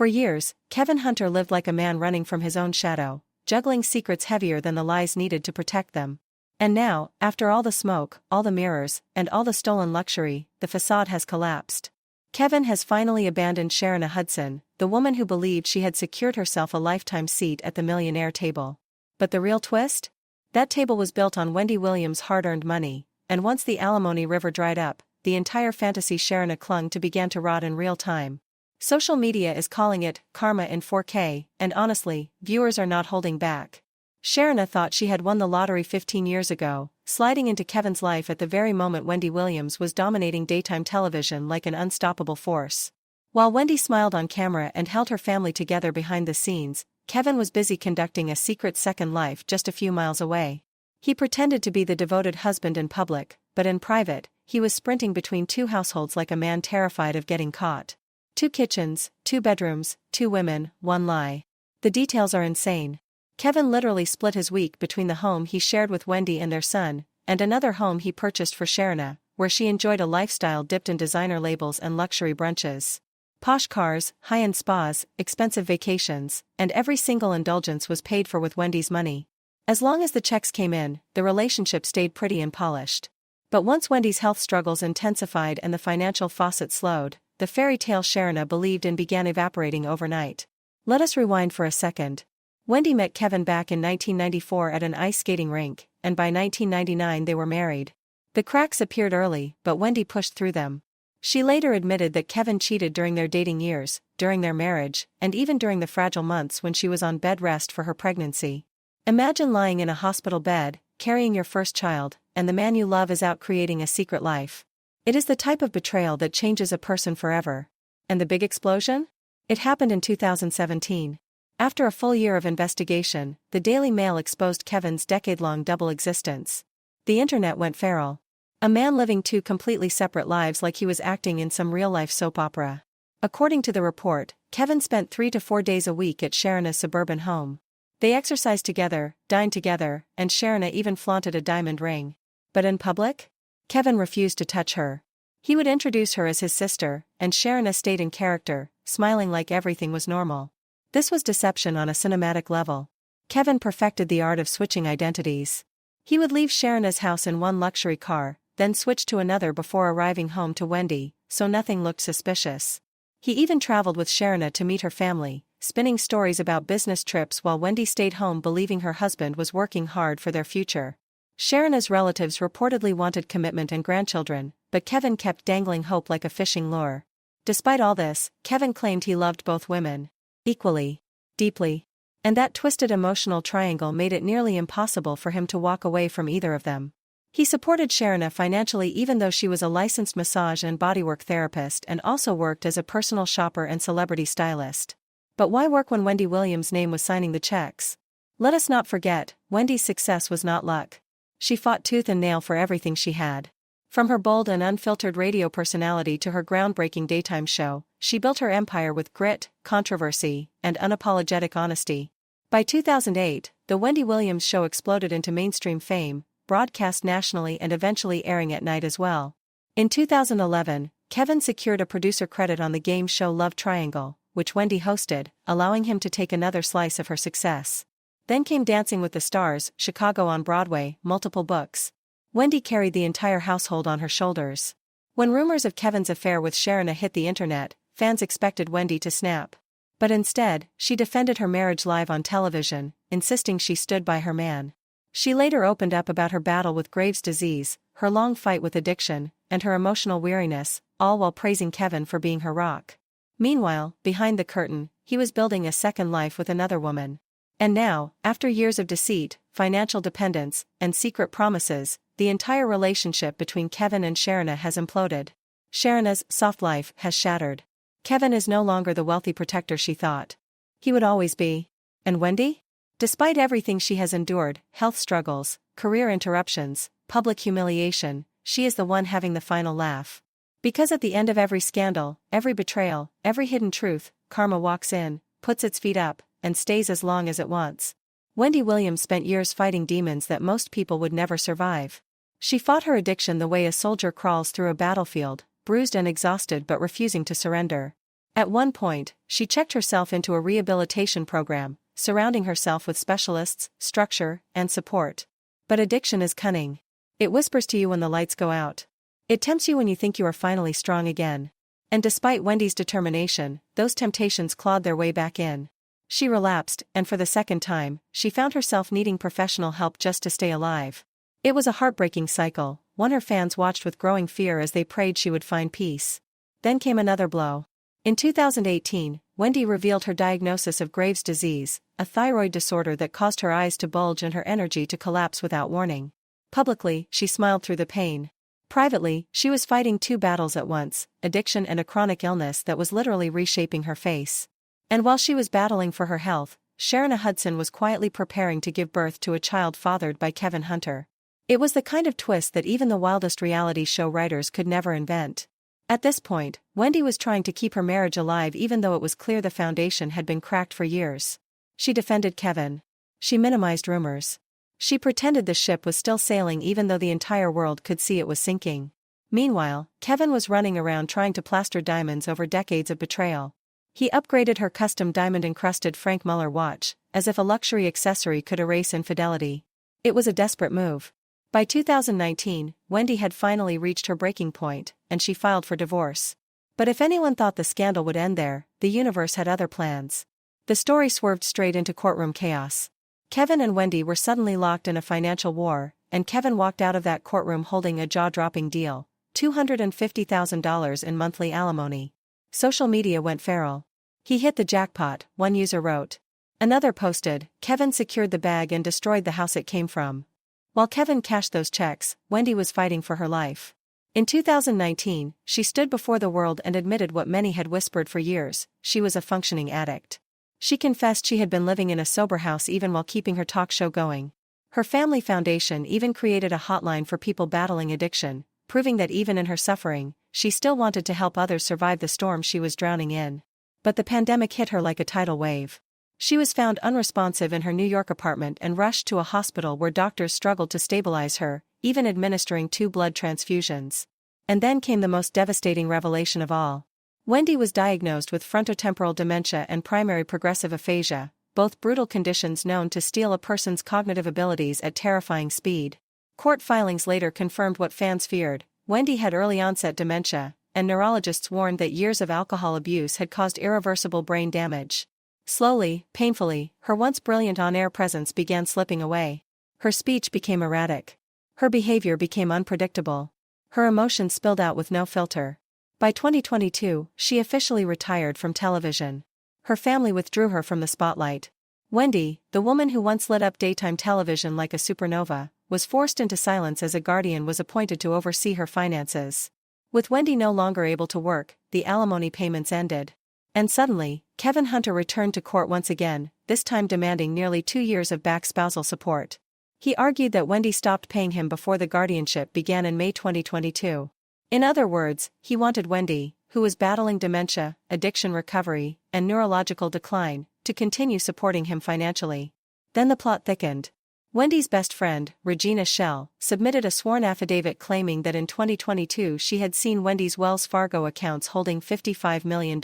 For years, Kevin Hunter lived like a man running from his own shadow, juggling secrets heavier than the lies needed to protect them. And now, after all the smoke, all the mirrors, and all the stolen luxury, the facade has collapsed. Kevin has finally abandoned Sharina Hudson, the woman who believed she had secured herself a lifetime seat at the millionaire table. But the real twist? That table was built on Wendy Williams' hard-earned money, and once the alimony river dried up, the entire fantasy Sharina clung to began to rot in real time. Social media is calling it karma in 4K, and honestly, viewers are not holding back. Sharina thought she had won the lottery 15 years ago, sliding into Kevin's life at the very moment Wendy Williams was dominating daytime television like an unstoppable force. While Wendy smiled on camera and held her family together behind the scenes, Kevin was busy conducting a secret second life just a few miles away. He pretended to be the devoted husband in public, but in private, he was sprinting between two households like a man terrified of getting caught. 2 kitchens, 2 bedrooms, 2 women, 1 lie. The details are insane. Kevin literally split his week between the home he shared with Wendy and their son, and another home he purchased for Sharina, where she enjoyed a lifestyle dipped in designer labels and luxury brunches. Posh cars, high-end spas, expensive vacations, and every single indulgence was paid for with Wendy's money. As long as the checks came in, the relationship stayed pretty and polished. But once Wendy's health struggles intensified and the financial faucet slowed, the fairy tale Sharina believed in began evaporating overnight. Let us rewind for a second. Wendy met Kevin back in 1994 at an ice skating rink, and by 1999 they were married. The cracks appeared early, but Wendy pushed through them. She later admitted that Kevin cheated during their dating years, during their marriage, and even during the fragile months when she was on bed rest for her pregnancy. Imagine lying in a hospital bed, carrying your first child, and the man you love is out creating a secret life. It is the type of betrayal that changes a person forever. And the big explosion? It happened in 2017. After a full year of investigation, the Daily Mail exposed Kevin's decade-long double existence. The internet went feral. A man living 2 completely separate lives like he was acting in some real-life soap opera. According to the report, Kevin spent 3 to 4 days a week at Sharina's suburban home. They exercised together, dined together, and Sharina even flaunted a diamond ring. But in public? Kevin refused to touch her. He would introduce her as his sister, and Sharina stayed in character, smiling like everything was normal. This was deception on a cinematic level. Kevin perfected the art of switching identities. He would leave Sharina's house in one luxury car, then switch to another before arriving home to Wendy, so nothing looked suspicious. He even traveled with Sharina to meet her family, spinning stories about business trips while Wendy stayed home believing her husband was working hard for their future. Sharina's relatives reportedly wanted commitment and grandchildren, but Kevin kept dangling hope like a fishing lure. Despite all this, Kevin claimed he loved both women equally, deeply. And that twisted emotional triangle made it nearly impossible for him to walk away from either of them. He supported Sharina financially even though she was a licensed massage and bodywork therapist and also worked as a personal shopper and celebrity stylist. But why work when Wendy Williams' name was signing the checks? Let us not forget, Wendy's success was not luck. She fought tooth and nail for everything she had. From her bold and unfiltered radio personality to her groundbreaking daytime show, she built her empire with grit, controversy, and unapologetic honesty. By 2008, the Wendy Williams Show exploded into mainstream fame, broadcast nationally and eventually airing at night as well. In 2011, Kevin secured a producer credit on the game show Love Triangle, which Wendy hosted, allowing him to take another slice of her success. Then came Dancing with the Stars, Chicago on Broadway, multiple books. Wendy carried the entire household on her shoulders. When rumors of Kevin's affair with Sharina hit the internet, fans expected Wendy to snap. But instead, she defended her marriage live on television, insisting she stood by her man. She later opened up about her battle with Graves' disease, her long fight with addiction, and her emotional weariness, all while praising Kevin for being her rock. Meanwhile, behind the curtain, he was building a second life with another woman. And now, after years of deceit, financial dependence, and secret promises, the entire relationship between Kevin and Sharina has imploded. Sharina's soft life has shattered. Kevin is no longer the wealthy protector she thought he would always be. And Wendy? Despite everything she has endured, health struggles, career interruptions, public humiliation, she is the one having the final laugh. Because at the end of every scandal, every betrayal, every hidden truth, karma walks in, puts its feet up, and stays as long as it wants. Wendy Williams spent years fighting demons that most people would never survive. She fought her addiction the way a soldier crawls through a battlefield, bruised and exhausted but refusing to surrender. At one point, she checked herself into a rehabilitation program, surrounding herself with specialists, structure, and support. But addiction is cunning. It whispers to you when the lights go out. It tempts you when you think you are finally strong again. And despite Wendy's determination, those temptations clawed their way back in. She relapsed, and for the second time, she found herself needing professional help just to stay alive. It was a heartbreaking cycle, one her fans watched with growing fear as they prayed she would find peace. Then came another blow. In 2018, Wendy revealed her diagnosis of Graves' disease, a thyroid disorder that caused her eyes to bulge and her energy to collapse without warning. Publicly, she smiled through the pain. Privately, she was fighting two battles at once, addiction and a chronic illness that was literally reshaping her face. And while she was battling for her health, Sharina Hudson was quietly preparing to give birth to a child fathered by Kevin Hunter. It was the kind of twist that even the wildest reality show writers could never invent. At this point, Wendy was trying to keep her marriage alive even though it was clear the foundation had been cracked for years. She defended Kevin. She minimized rumors. She pretended the ship was still sailing even though the entire world could see it was sinking. Meanwhile, Kevin was running around trying to plaster diamonds over decades of betrayal. He upgraded her custom diamond-encrusted Frank Muller watch, as if a luxury accessory could erase infidelity. It was a desperate move. By 2019, Wendy had finally reached her breaking point, and she filed for divorce. But if anyone thought the scandal would end there, the universe had other plans. The story swerved straight into courtroom chaos. Kevin and Wendy were suddenly locked in a financial war, and Kevin walked out of that courtroom holding a jaw-dropping deal: $250,000 in monthly alimony. Social media went feral. "He hit the jackpot," one user wrote. Another posted, "Kevin secured the bag and destroyed the house it came from." While Kevin cashed those checks, Wendy was fighting for her life. In 2019, she stood before the world and admitted what many had whispered for years: she was a functioning addict. She confessed she had been living in a sober house even while keeping her talk show going. Her family foundation even created a hotline for people battling addiction, proving that even in her suffering, she still wanted to help others survive the storm she was drowning in. But the pandemic hit her like a tidal wave. She was found unresponsive in her New York apartment and rushed to a hospital where doctors struggled to stabilize her, even administering 2 blood transfusions. And then came the most devastating revelation of all. Wendy was diagnosed with frontotemporal dementia and primary progressive aphasia, both brutal conditions known to steal a person's cognitive abilities at terrifying speed. Court filings later confirmed what fans feared: Wendy had early-onset dementia, and neurologists warned that years of alcohol abuse had caused irreversible brain damage. Slowly, painfully, her once brilliant on-air presence began slipping away. Her speech became erratic. Her behavior became unpredictable. Her emotions spilled out with no filter. By 2022, she officially retired from television. Her family withdrew her from the spotlight. Wendy, the woman who once lit up daytime television like a supernova, was forced into silence as a guardian was appointed to oversee her finances. With Wendy no longer able to work, the alimony payments ended. And suddenly, Kevin Hunter returned to court once again, this time demanding nearly 2 years of back spousal support. He argued that Wendy stopped paying him before the guardianship began in May 2022. In other words, he wanted Wendy, who was battling dementia, addiction recovery, and neurological decline, to continue supporting him financially. Then the plot thickened. Wendy's best friend, Regina Schell, submitted a sworn affidavit claiming that in 2022 she had seen Wendy's Wells Fargo accounts holding $55 million.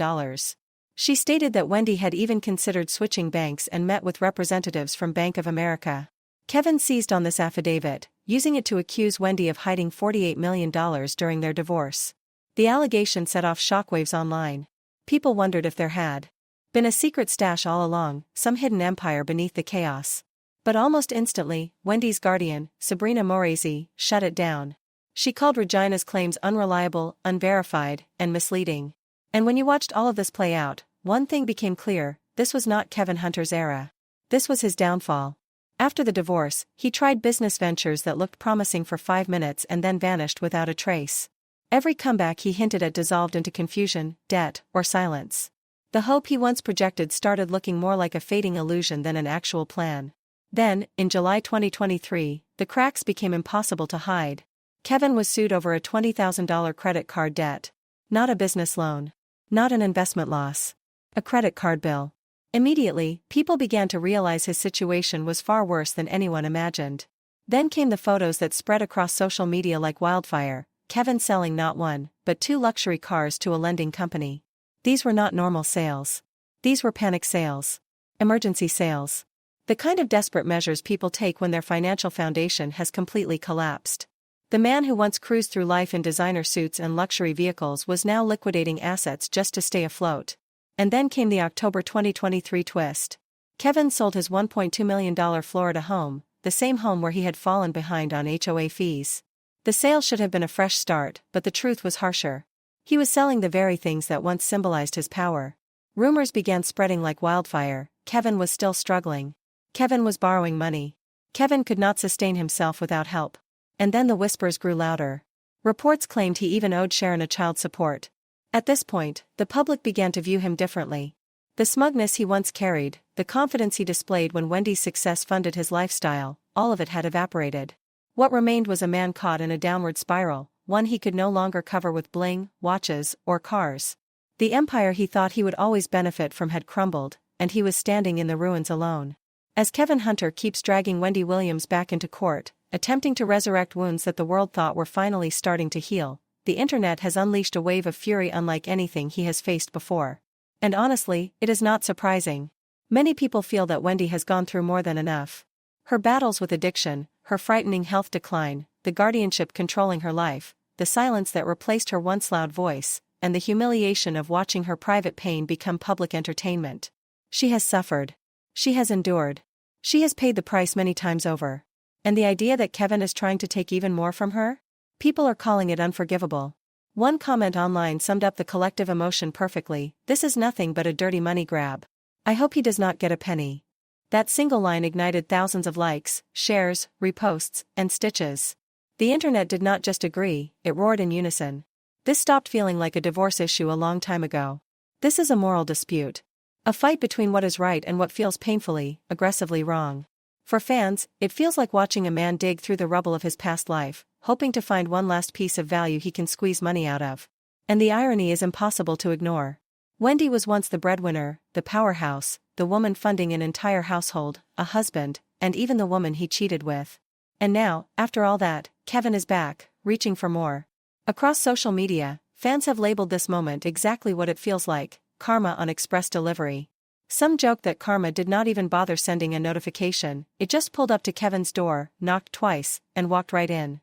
She stated that Wendy had even considered switching banks and met with representatives from Bank of America. Kevin seized on this affidavit, using it to accuse Wendy of hiding $48 million during their divorce. The allegation set off shockwaves online. People wondered if there had been a secret stash all along, some hidden empire beneath the chaos. But almost instantly, Wendy's guardian, Sabrina Moresi, shut it down. She called Regina's claims unreliable, unverified, and misleading. And when you watched all of this play out, one thing became clear: this was not Kevin Hunter's era. This was his downfall. After the divorce, he tried business ventures that looked promising for 5 minutes and then vanished without a trace. Every comeback he hinted at dissolved into confusion, debt, or silence. The hope he once projected started looking more like a fading illusion than an actual plan. Then, in July 2023, the cracks became impossible to hide. Kevin was sued over a $20,000 credit card debt. Not a business loan. Not an investment loss. A credit card bill. Immediately, people began to realize his situation was far worse than anyone imagined. Then came the photos that spread across social media like wildfire: Kevin selling not 1, but 2 luxury cars to a lending company. These were not normal sales. These were panic sales. Emergency sales. The kind of desperate measures people take when their financial foundation has completely collapsed. The man who once cruised through life in designer suits and luxury vehicles was now liquidating assets just to stay afloat. And then came the October 2023 twist. Kevin sold his $1.2 million Florida home, the same home where he had fallen behind on HOA fees. The sale should have been a fresh start, but the truth was harsher. He was selling the very things that once symbolized his power. Rumors began spreading like wildfire. Kevin was still struggling. Kevin was borrowing money. Kevin could not sustain himself without help. And then the whispers grew louder. Reports claimed he even owed Sharina child support. At this point, the public began to view him differently. The smugness he once carried, the confidence he displayed when Wendy's success funded his lifestyle, all of it had evaporated. What remained was a man caught in a downward spiral, one he could no longer cover with bling, watches, or cars. The empire he thought he would always benefit from had crumbled, and he was standing in the ruins alone. As Kevin Hunter keeps dragging Wendy Williams back into court, attempting to resurrect wounds that the world thought were finally starting to heal, the internet has unleashed a wave of fury unlike anything he has faced before. And honestly, it is not surprising. Many people feel that Wendy has gone through more than enough. Her battles with addiction, her frightening health decline, the guardianship controlling her life, the silence that replaced her once loud voice, and the humiliation of watching her private pain become public entertainment. She has suffered. She has endured. She has paid the price many times over. And the idea that Kevin is trying to take even more from her? People are calling it unforgivable. One comment online summed up the collective emotion perfectly: "This is nothing but a dirty money grab. I hope he does not get a penny." That single line ignited thousands of likes, shares, reposts, and stitches. The internet did not just agree, it roared in unison. This stopped feeling like a divorce issue a long time ago. This is a moral dispute. A fight between what is right and what feels painfully, aggressively wrong. For fans, it feels like watching a man dig through the rubble of his past life, hoping to find one last piece of value he can squeeze money out of. And the irony is impossible to ignore. Wendy was once the breadwinner, the powerhouse, the woman funding an entire household, a husband, and even the woman he cheated with. And now, after all that, Kevin is back, reaching for more. Across social media, fans have labeled this moment exactly what it feels like: karma on express delivery. Some joke that karma did not even bother sending a notification, it just pulled up to Kevin's door, knocked twice, and walked right in.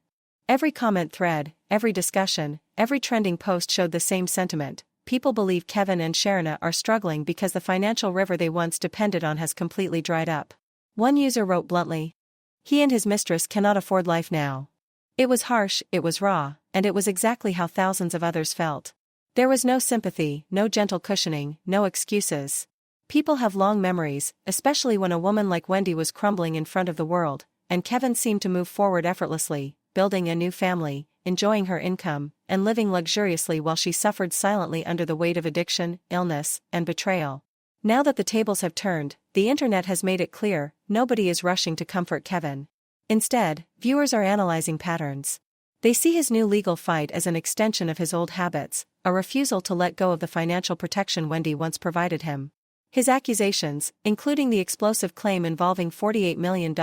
Every comment thread, every discussion, every trending post showed the same sentiment: people believe Kevin and Sharina are struggling because the financial river they once depended on has completely dried up. One user wrote bluntly, "He and his mistress cannot afford life now." It was harsh, it was raw, and it was exactly how thousands of others felt. There was no sympathy, no gentle cushioning, no excuses. People have long memories, especially when a woman like Wendy was crumbling in front of the world, and Kevin seemed to move forward effortlessly, building a new family, enjoying her income, and living luxuriously while she suffered silently under the weight of addiction, illness, and betrayal. Now that the tables have turned, the internet has made it clear, nobody is rushing to comfort Kevin. Instead, viewers are analyzing patterns. They see his new legal fight as an extension of his old habits, a refusal to let go of the financial protection Wendy once provided him. His accusations, including the explosive claim involving $48 million,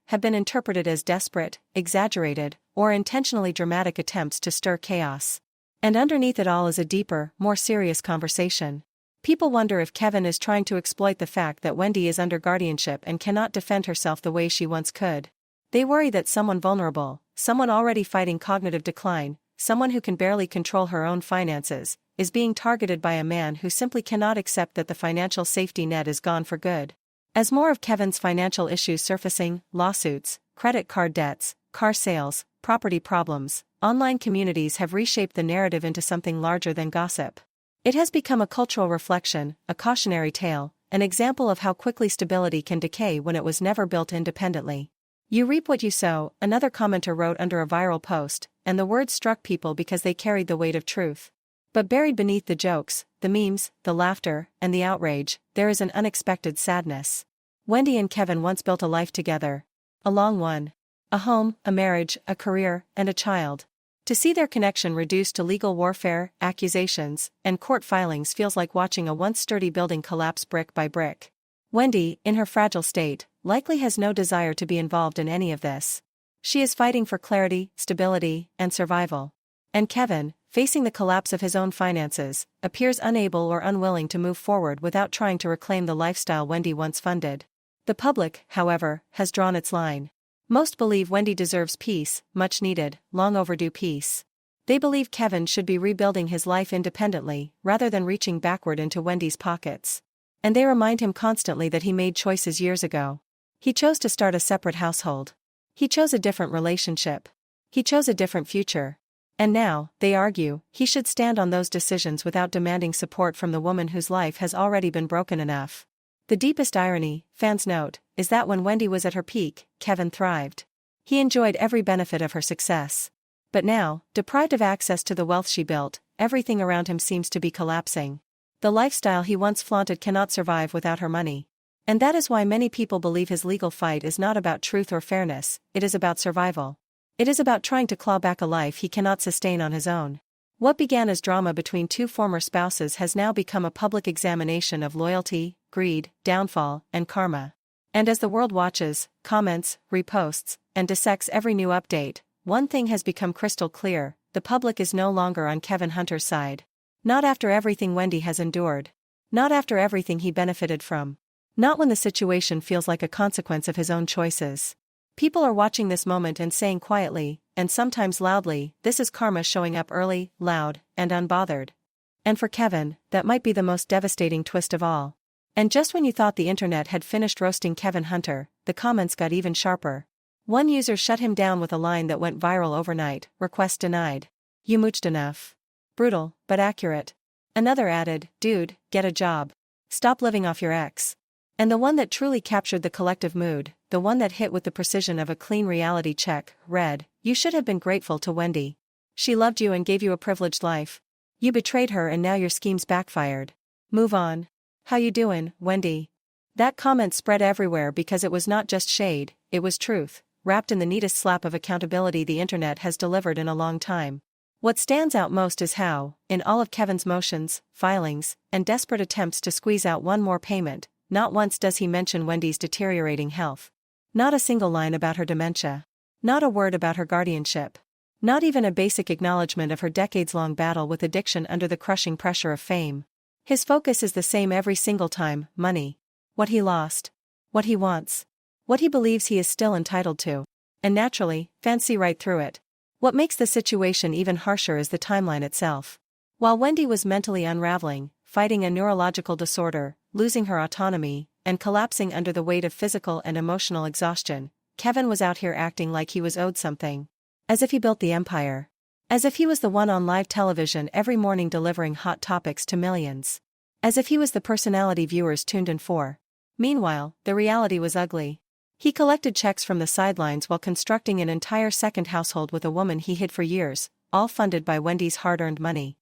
have been interpreted as desperate, exaggerated, or intentionally dramatic attempts to stir chaos. And underneath it all is a deeper, more serious conversation. People wonder if Kevin is trying to exploit the fact that Wendy is under guardianship and cannot defend herself the way she once could. They worry that someone vulnerable, someone already fighting cognitive decline, someone who can barely control her own finances, is being targeted by a man who simply cannot accept that the financial safety net is gone for good. As more of Kevin's financial issues surfacing, lawsuits, credit card debts, car sales, property problems, online communities have reshaped the narrative into something larger than gossip. It has become a cultural reflection, a cautionary tale, an example of how quickly stability can decay when it was never built independently. "You reap what you sow," another commenter wrote under a viral post, and the words struck people because they carried the weight of truth. But buried beneath the jokes, the memes, the laughter, and the outrage, there is an unexpected sadness. Wendy and Kevin once built a life together. A long one. A home, a marriage, a career, and a child. To see their connection reduced to legal warfare, accusations, and court filings feels like watching a once sturdy building collapse brick by brick. Wendy, in her fragile state, likely has no desire to be involved in any of this. She is fighting for clarity, stability, and survival. And Kevin, facing the collapse of his own finances, appears unable or unwilling to move forward without trying to reclaim the lifestyle Wendy once funded. The public, however, has drawn its line. Most believe Wendy deserves peace, much needed, long overdue peace. They believe Kevin should be rebuilding his life independently, rather than reaching backward into Wendy's pockets. And they remind him constantly that he made choices years ago. He chose to start a separate household. He chose a different relationship. He chose a different future. And now, they argue, he should stand on those decisions without demanding support from the woman whose life has already been broken enough. The deepest irony, fans note, is that when Wendy was at her peak, Kevin thrived. He enjoyed every benefit of her success. But now, deprived of access to the wealth she built, everything around him seems to be collapsing. The lifestyle he once flaunted cannot survive without her money. And that is why many people believe his legal fight is not about truth or fairness, it is about survival. It is about trying to claw back a life he cannot sustain on his own. What began as drama between two former spouses has now become a public examination of loyalty, greed, downfall, and karma. And as the world watches, comments, reposts, and dissects every new update, one thing has become crystal clear: the public is no longer on Kevin Hunter's side. Not after everything Wendy has endured. Not after everything he benefited from. Not when the situation feels like a consequence of his own choices. People are watching this moment and saying quietly, and sometimes loudly, this is karma showing up early, loud, and unbothered. And for Kevin, that might be the most devastating twist of all. And just when you thought the internet had finished roasting Kevin Hunter, the comments got even sharper. One user shut him down with a line that went viral overnight: request denied. You mooched enough. Brutal, but accurate. Another added, dude, get a job. Stop living off your ex. And the one that truly captured the collective mood, the one that hit with the precision of a clean reality check, read, you should have been grateful to Wendy. She loved you and gave you a privileged life. You betrayed her and now your schemes backfired. Move on. How you doing, Wendy? That comment spread everywhere because it was not just shade, it was truth, wrapped in the neatest slap of accountability the internet has delivered in a long time. What stands out most is how, in all of Kevin's motions, filings, and desperate attempts to squeeze out one more payment, not once does he mention Wendy's deteriorating health. Not a single line about her dementia. Not a word about her guardianship. Not even a basic acknowledgement of her decades-long battle with addiction under the crushing pressure of fame. His focus is the same every single time: money. What he lost. What he wants. What he believes he is still entitled to. And naturally, fans see right through it. What makes the situation even harsher is the timeline itself. While Wendy was mentally unraveling, fighting a neurological disorder, losing her autonomy, and collapsing under the weight of physical and emotional exhaustion, Kevin was out here acting like he was owed something. As if he built the empire. As if he was the one on live television every morning delivering hot topics to millions. As if he was the personality viewers tuned in for. Meanwhile, the reality was ugly. He collected checks from the sidelines while constructing an entire second household with a woman he hid for years, all funded by Wendy's hard-earned money.